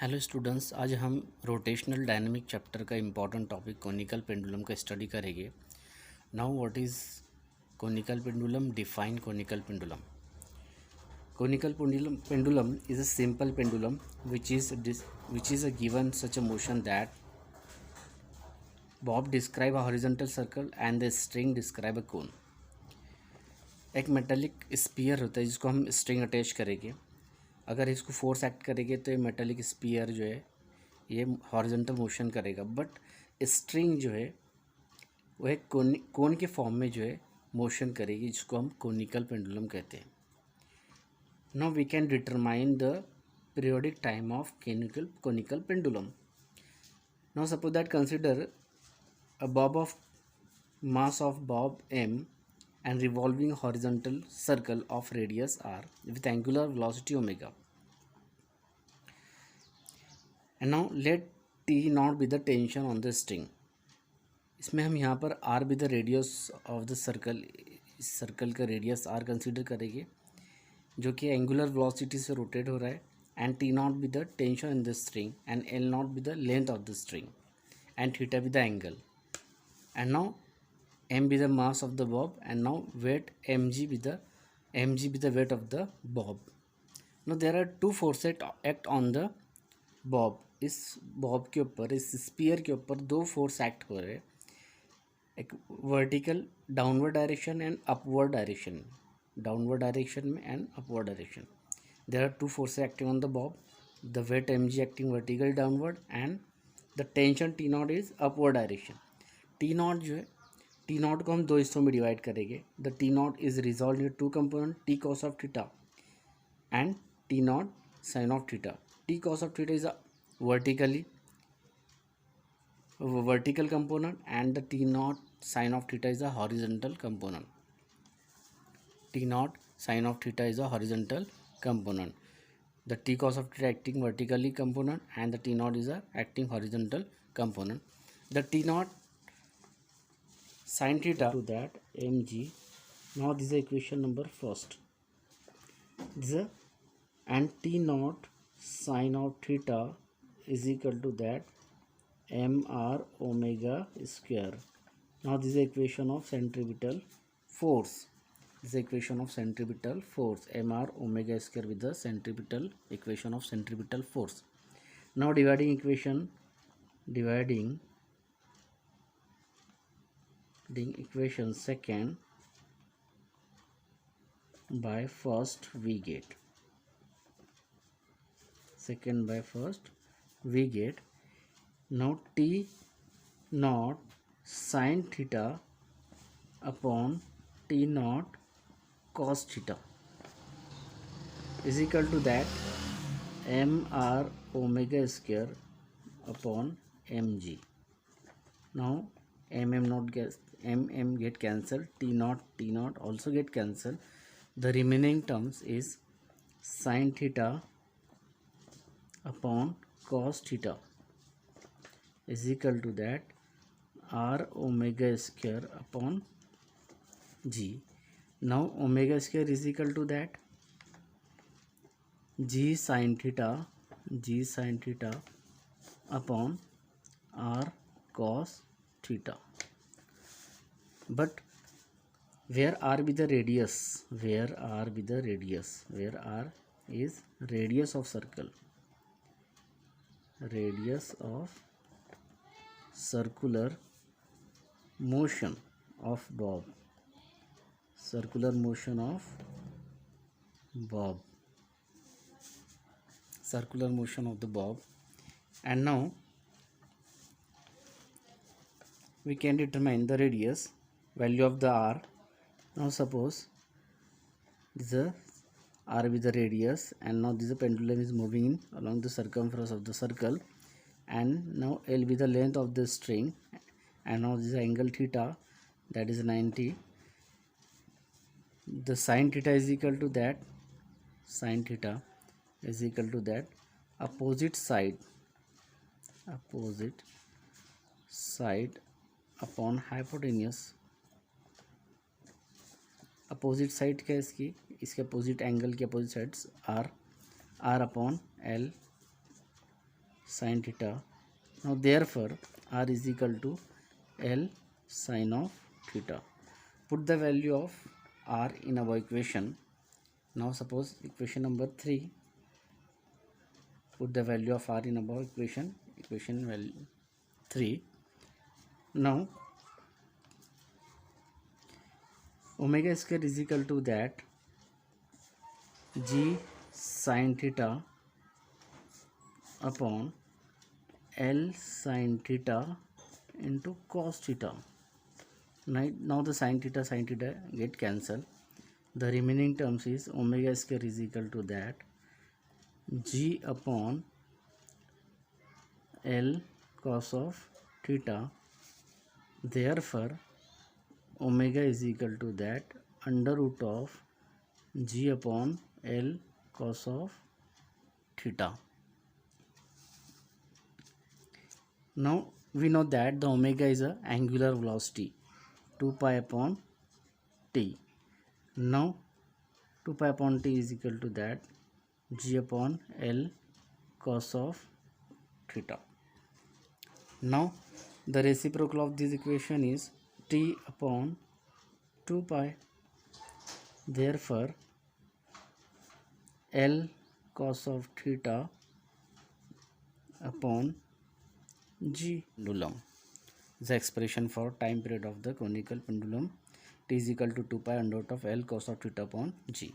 Hello students, आज हम rotational dynamic chapter का इम्पॉर्टेंट टॉपिक कोनिकल पेंडुलम का स्टडी करेंगे। Now what is conical pendulum? Define conical pendulum. Conical pendulum is a simple pendulum which is a given such a motion that bob describe a horizontal circle and the string describe a cone। एक metallic spear होता है जिसको हम string attach करेंगे। अगर इसको force act करेंगे तो ये मेटालिक स्पीयर जो है ये हॉरिजॉन्टल मोशन करेगा, बट स्ट्रिंग जो है वो एक कोन के फॉर्म में जो है मोशन करेगी, जिसको हम कोनिकल पेंडुलम कहते हैं। Now we can determine the periodic time of conical pendulum. Now suppose that consider a bob of mass of bob m and revolving horizontal circle of radius r with angular velocity omega, and now let t not be the tension on the string। इसमें हम यहाँ पर r be the radius of the circle, इस circle का radius r consider करेंगे जो कि angular velocity से रोटेट हो रहा है, and T not be the tension in the string and L not be the length of the string and theta be the angle, and now m be the mass of the bob, and now weight mg be the weight of the bob। now there are two forces act on the bob। इस Bob के ऊपर, इस spear के ऊपर दो force act हो रहे हैं, एक vertical downward direction and upward direction, downward direction में and upward direction. There are two forces acting on the bob, the weight mg acting vertical downward and the tension T not is upward direction. T naught जो है, T not को हम दो हिस्सों में divide करेंगे। The T not is resolve in two component, T cos of theta and T not sine of theta. T cos of theta is a vertical component and the t naught sine of theta is a horizontal component। t naught sine of theta is a horizontal component, the t cos of theta acting vertically component and the t naught is a acting horizontal component। the t naught sin theta to that mg, now this is equation number first, this is and t naught sine of theta is equal to that mr omega square। now this is equation of centripetal force, this is equation of centripetal force, mr omega square with the centripetal equation of centripetal force। now dividing equation second by first we get, second by first we get, now t naught sin theta upon t naught cos theta is equal to that mr omega square upon mg। now mm get cancelled, t naught also get cancelled, the remaining terms is sin theta upon cos theta is equal to that r omega square upon g। now omega square is equal to that g sin theta upon r cos theta। but where r be the radius, where r is radius of circle, radius of circular motion of bob, circular motion of bob, circular motion of the bob। and now we can determine the radius value of the r। now suppose this is r with the radius, and now this pendulum is moving in along the circumference of the circle, and now l be the length of the string, and now this angle theta, that is 90, the sin theta is equal to that, sin theta is equal to that opposite side upon hypotenuse। Opposite side क्या है इसकी, इसके opposite angle के opposite sides are upon L sin theta. Now therefore r is equal to L sin of theta. Put the value of r in our equation. Now suppose equation number 3, put the value of r in our equation value 3. Now omega square is equal to that g sin theta upon L sin theta into cos theta. Now the sin theta get cancelled. The remaining terms is omega square is equal to that g upon L cos of theta. Therefore omega is equal to that under root of g upon L cos of theta. Now we know that the omega is a angular velocity 2 pi upon t. Now 2 pi upon t is equal to that g upon L cos of theta. Now the reciprocal of this equation is t upon 2 pi. Therefore L cos of theta upon g. Pendulum. The expression for time period of the conical pendulum t is equal to 2 pi under root of L cos of theta upon g.